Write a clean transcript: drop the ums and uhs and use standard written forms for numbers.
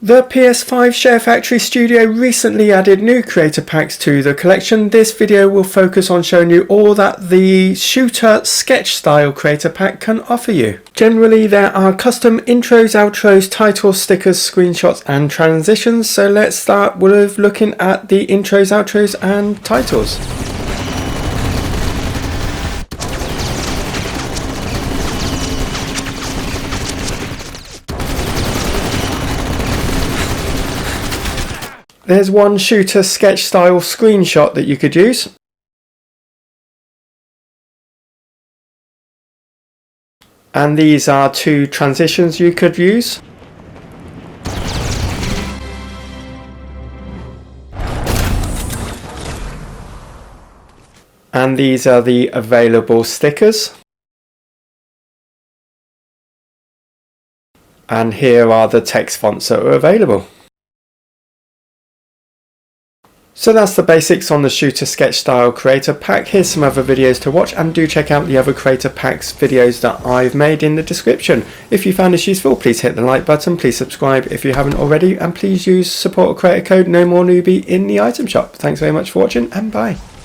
The PS5 ShareFactoryStudio recently added new creator packs to the collection. This video will focus on showing you all that the shooter sketch style creator pack can offer you. Generally there are custom intros, outros, titles, stickers, screenshots and transitions. So let's start with looking at the intros, outros and titles. There's one shooter sketch style screenshot that you could use. And these are two transitions you could use. And these are the available stickers. And here are the text fonts that are available. So that's the basics on the shooter sketch style creator pack. Here's some other videos to watch, and do check out the other creator packs videos that I've made in the description. If you found this useful, please hit the like button, please subscribe if you haven't already, and please use support creator code NoMoreNoobie in the item shop. Thanks very much for watching, and bye.